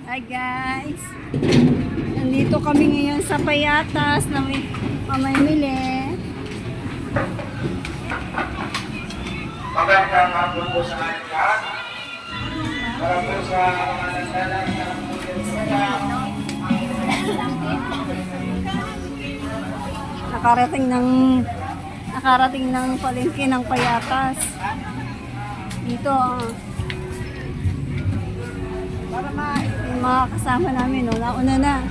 Hi guys! Nandito kami ngayon sa Payatas na may mamimili. Magandang hapon po sa ating lahat. Para po sa mga nagdalang sa nakarating ng palengke ng Payatas. Dito yung mga kasama namin, no? Nauna na.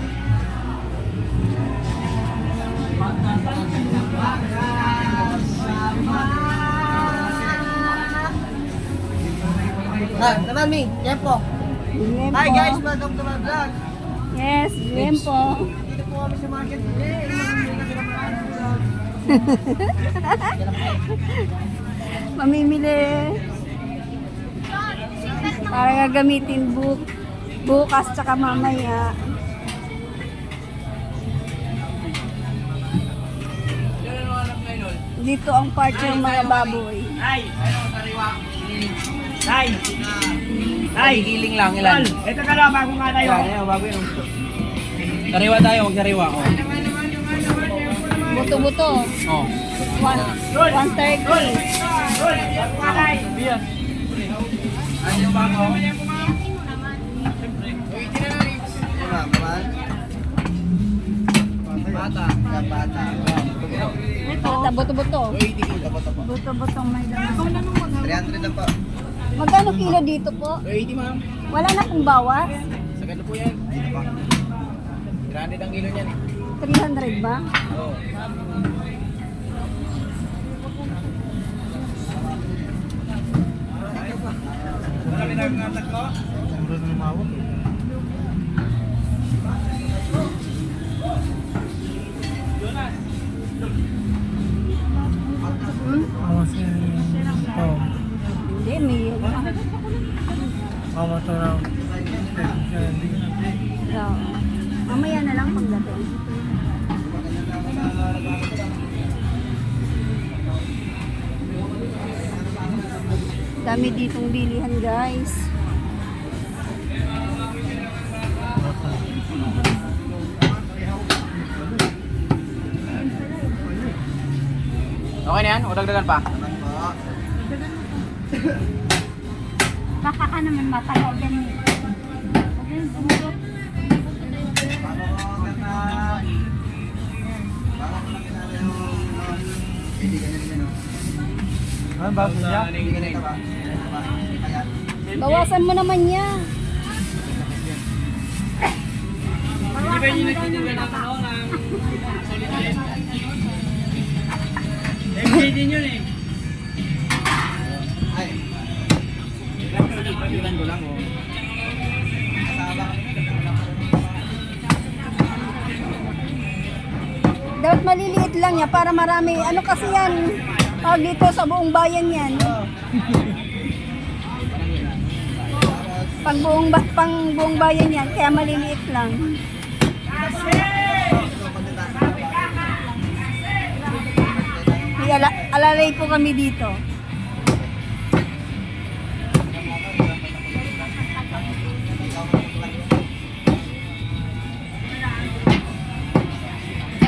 Naman mi, Jempo. Lempo. Hi guys, welcome to my vlog. Yes, Lempo. Dito po kami sa market today. Mamimili. Para gagamitin bukas tsaka mamaya. Dito ang part ng mga baboy. Ay, ano, sariwa. Ay, Ay, giling lang ilan. ito ka lang, bago nga tayo. Ayan, bago yun. Sariwa tayo, huwag sariwa. Oh. Buto-buto. Oh. 130. Hoy, bago nga tayo. Biyan. Ay, yung bago. Bata. Bata. Bata, buto-buto. Buto-butong may laman. 300 na pa. Magkano kilo dito po? 80 ma'am. Wala na pong bawas? Sa gano po yan? Dito pa. 300 ang kilo niyan. 300 ba? Oo. Marami na yung atak ko. Hmm? Hindi, may So, mamaya na lang pagdating. Dami ditong bilihan, guys. Okay na yan? O dagdagan pa? Baka ka naman matagal din. Ano ba siya? Bawasan mo naman niya. Hindi ba yung nagtitinda ng ano, ng solid. MJ din yun eh. Ay. Pagkitan ko lang oh. Dapat maliliit lang niya para marami. Ano kasi yan? Pag dito sa buong bayan yan. Pang buong bayan yan. Kaya maliliit lang. May alalay po kami dito.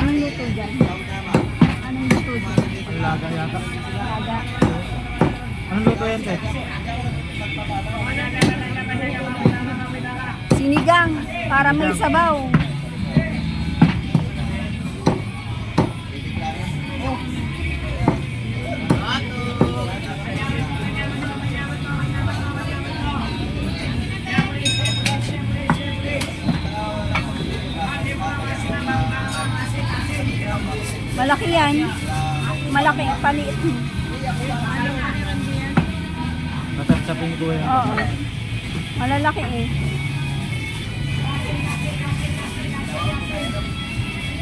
Anong luto dyan? Anong luto dyan? Laga yata. Laga. Anong luto yan, te? Sinigang para may sabaw. Malaki yan. Malaki, paliit. Masapsapin ko yan. Oo. Malalaki eh.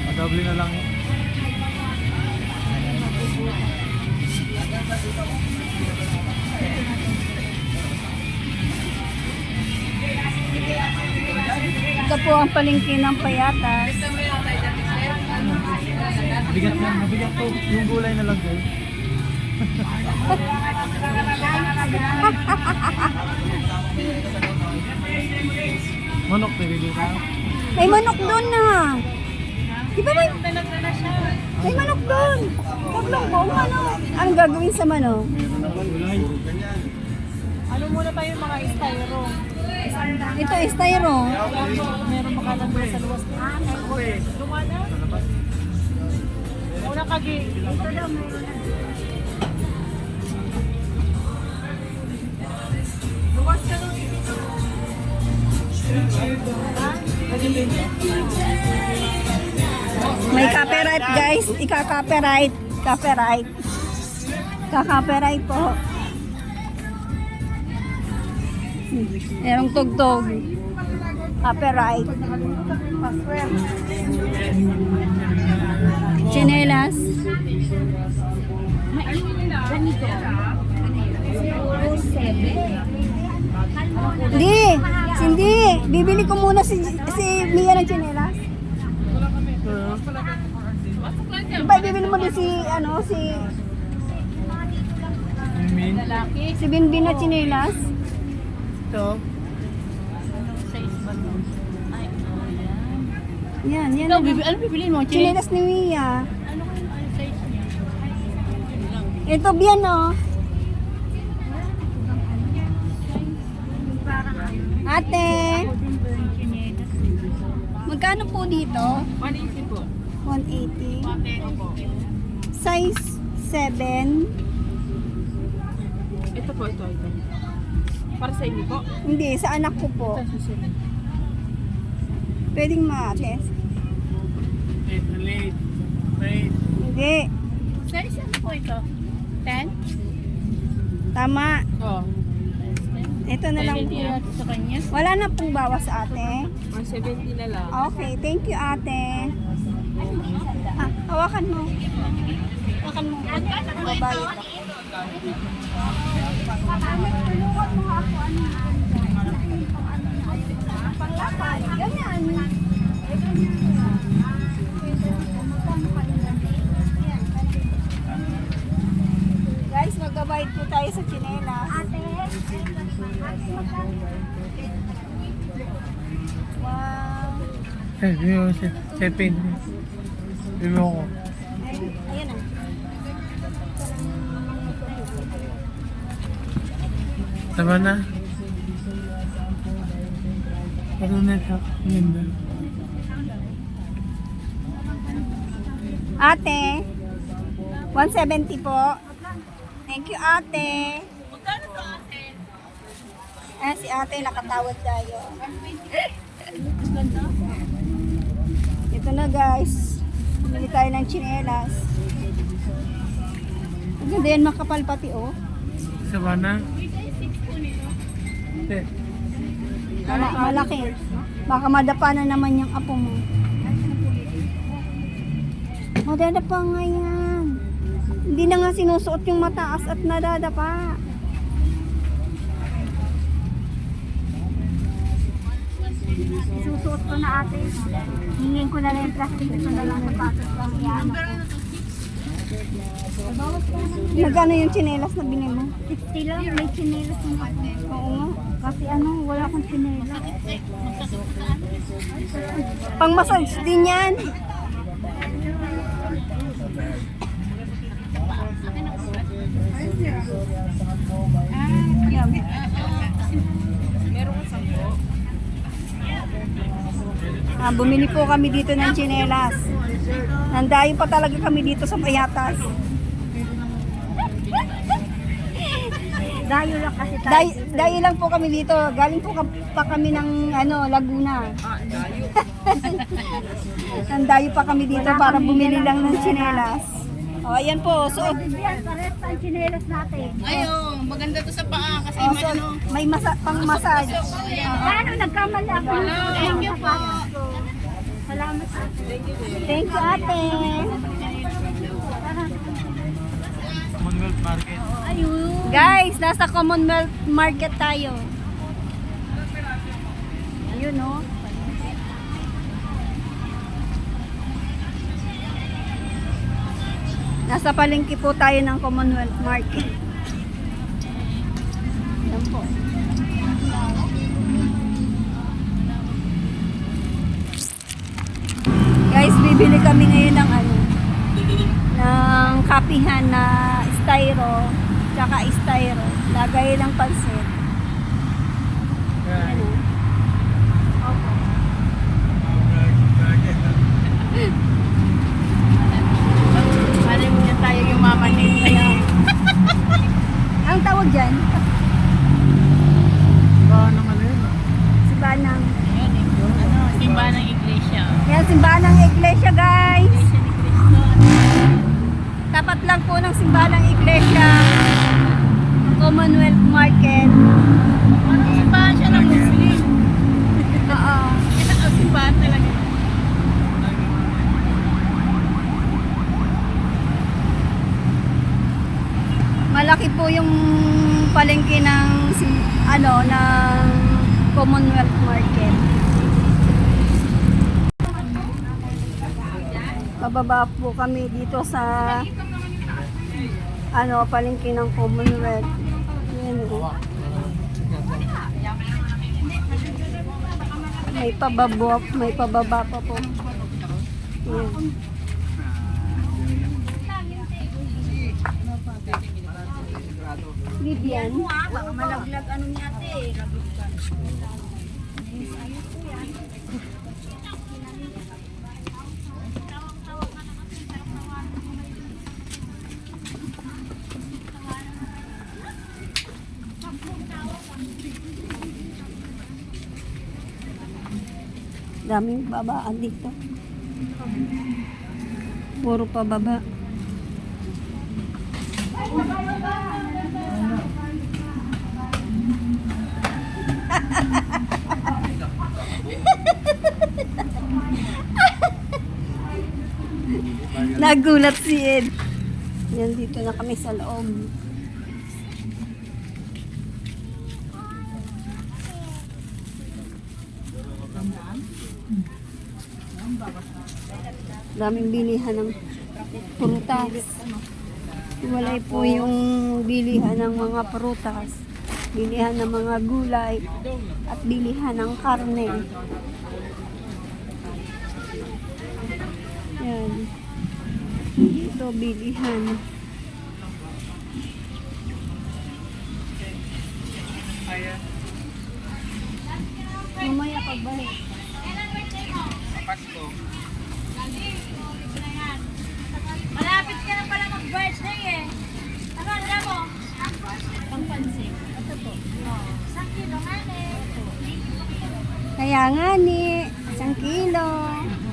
Madobli na lang yun. Ito po ang palengke ng Payatas. Mabigat yan, mabigat to. Yung gulay na lang guys. Manok, bibili ka? May manok doon na. Di ba may manok doon? Tatlong buong manok. Anong gagawin sa manok? Ano muna pa yung mga styro? Ito is styro. Meron pa kalang doon sa luwas. Lumana? Una kagi. Ito daw meron. Luwas ka nun. May copyright guys. Ika-copyright. Copyright. Ka-copyright po. Merong tugtog. Copyright. Chinelas. Hindi. Bibili ko muna si Mia ng chinelas. Diba, bibili mo din si Lalaki. si Binbin na chinelas. Ito. Size ba to? Ay, yan. Yan. Ano bibiliin mo? Chinelas ni Mia. Ano size niya? Ito biyan oh. Ate, magkano po dito? 180 po. 180. Patero po. Size 7. Ito po, ito. Para sa inyo po? Hindi, sa anak ko po. Pwedeng ma-test? Late. Hindi. Size ano po ito? 10? Tama. Oo. Ito na lang po. Sa kanya? Wala na pong bawas ate. 170 na lang. Okay, thank you ate. Hawakan mo. Hawakan mo. Babae. Ganyan. Guys, magbabayad po tayo sa chinelas. Wow. Bibili mo si Sepin. Bibili mo ko. Ayan na. Tama na. Ano na ito? Ganda. Ate, 170 po. Thank you, ate. Magkano to ate? Si ate, nakatawad tayo. Ito na guys. Bumili tayo ng chinelas. Ang ganda yan, makapal pati oh. Sama na? Hindi. Malaki. Baka madapa na naman yung apo mo. Madadapa nga yan. Hindi na nga sinusuot yung mataas at nadadapa. Susuot ko na ate. Hingin ko na lang yung plastic. Ito na lang sapatos lang yan. Nagano yung chinelas na binili mo? 60 lang. May chinelas yung ate. Oo nga. Kasi wala akong chinelas. Pang massage din yan. Meron ko 10. Bumili po kami dito ng chinelas. Nandayo pa talaga kami dito sa Payatas. Dayo lang kasi tayo. Dayo lang po kami dito. Galing po pa kami ng Laguna. Dayo. Nandayo pa kami dito para bumili lang ng chinelas. O, ayan po. Suot. Yan, pares ang chinelas natin. Ayo, maganda to sa paa kasi May pang massage. Paano nagkamali ako? Thank you po. Salamat sa Thank you, ate. Commonwealth Market. Ayun. Guys, nasa Commonwealth Market tayo. Ayun, no? Nasa palengke po tayo ng Commonwealth Market. Yan po. Bibili kami ngayon ng ano, ng kapihan na styro, tsaka styro. Lagay ng pansit. Ano? Pare mo na tayo yung mamanin. Kaya, ang tawag dyan, Paano nga yun? simbanang. Simbahan ng iglesia. Yan, simbahan ng iglesia, guys. Iglesia ni Cristo. Tapat lang po ng simbahan ng iglesia. Commonwealth Market. Simbahan siya ng Muslim. Oo. Ang simbahan talaga. Malaki po yung palengke ng ano ng Commonwealth Market. Bababa po kami dito sa ano palengke ng Commonwealth. Yan, oh. May pababa pa po. Yan. Vivian. Baka malaglag ano niya ate. Daming babaan dito. Puro pababa. Nagulat si Ed. Yan, dito na kami sa loob. Daming bilihan ng prutas. Walay po yung bilihan ng mga prutas. Bilihan ng mga gulay. At bilihan ng karne. Yan. Ito bilihan. Mamaya pagbalik. Pasko. Malapit ka na pala mag-birthday eh. Ano, alam mo? Ang pansin. Ito po. Isang kilo nga eh. Kaya nga ni, 1 kilo.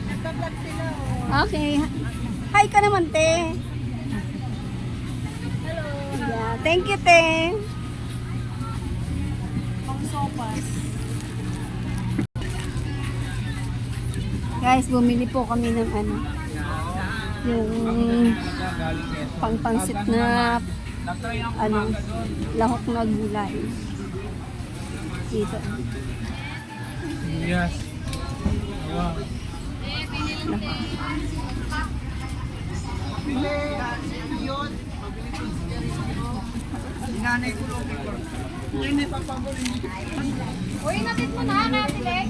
Nagbablog sila Okay. Hi ka naman, te. Hello. Yeah. Thank you, te. Pang sopas. Guys, bumili po kami ng ano, yung pangpansit na ano, lahok na gulay. Dito. Yes. Wow. Nanay ko lang before. Hindi pa paborito. Uy, natin mo na, natin eh.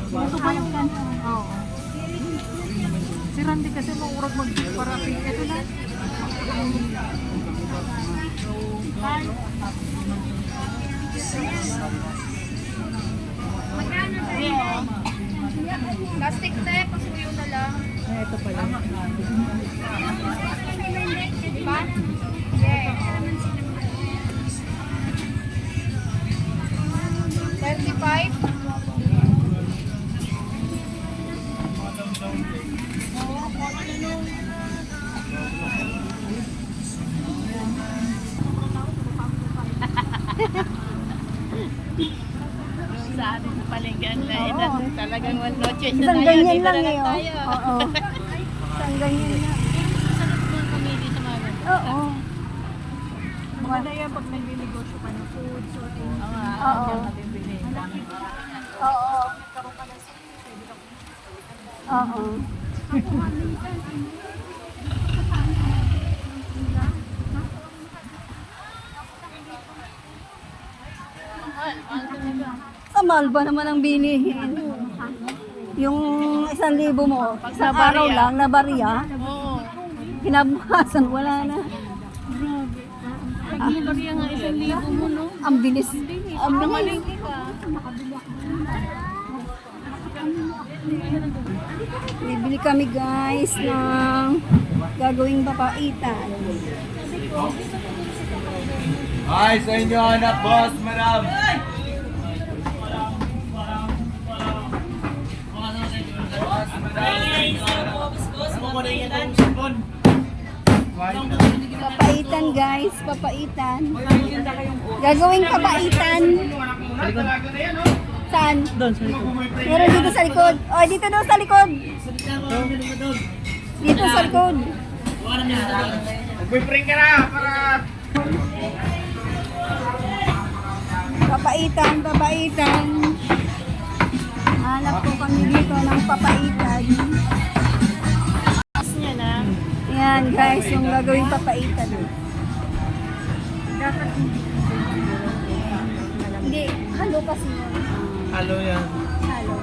Ito ba yung Oo. Si Randy kasi maurag mag-paraping. Ito na. Magkano tayo? Plastic tape, pasuyo na lang. Ito pala. Diba? Yeah. 35? Sa atin sa palenggan na Oo. talagang one noche na Isang tayo, ganyan dito lang na eh. lang tayo. Oo. Isang ganyan lang. Sarap mga comedy sa mga ganito. Oo. Maganda yan pag nagninegosyo ka ng foods or anything. Oo nga, Oo. diyan mabibili. Oo. Oo. Sa mahal ba naman ang bilihin? Yung 1,000 mo, Pag sa nabarya. araw lang, nabarya. Oo. Kinabukasan, wala na. Pag nilariya nga 1,000 mo, no? Ang bilis. Ang bilis. Malingki ka. Bibili kami guys ng gagawing papaitan. Ay, sa inyo anak, boss, madam. Papaitan guys, papaitan. Gagawing papaitan. Saan? Doon, sa likod. Meron dito sa likod. Oh, dito daw sa likod. Dito sa likod. Mag-bring ka na para... Papaitan, papaitan. Hanap po kami dito ng papaitan. Tapos niya na. Yan guys, yung gagawing papaitan. Hindi, halo kasi yun. Halo yan. Halo.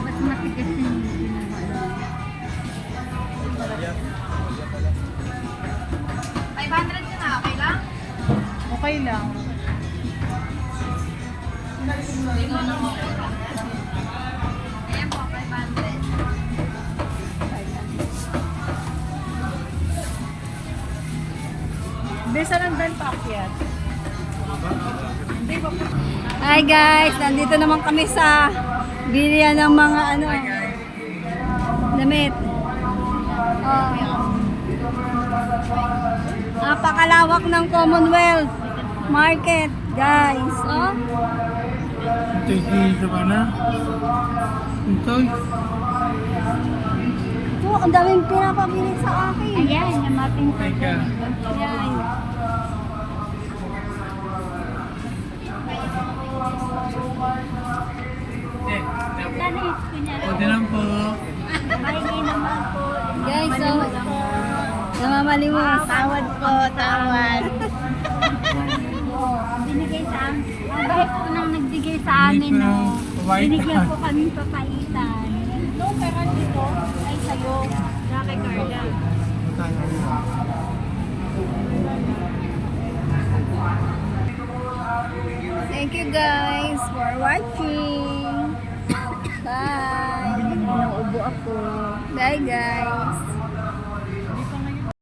Mas matigas yung ginagawa. 500 ka na, okay lang? Okay lang. Ayan po, 500. Besa ng dan paakyat. Hi guys, nandito naman kami sa bilihan ng mga ano, damit. Oh. Napakalawak ng Commonwealth Market, guys. Oh. Ito ka na. Ito. Ito, ang daming pinapabili sa akin. Ayan, yung mating Teka. Ayan. Ganit, kunyari. Pwede lang po. Mahingi naman po. Guys, so, namamalimos. Tawad po, tawad. Binigay sa amin. Ang bait po nang nagbigay sa amin, no. Binigyan po kami papaitan. No, pero dito, ay sa'yo. Na kay Carla. Thank you guys for watching. Bye. Nauubo ako. Bye guys.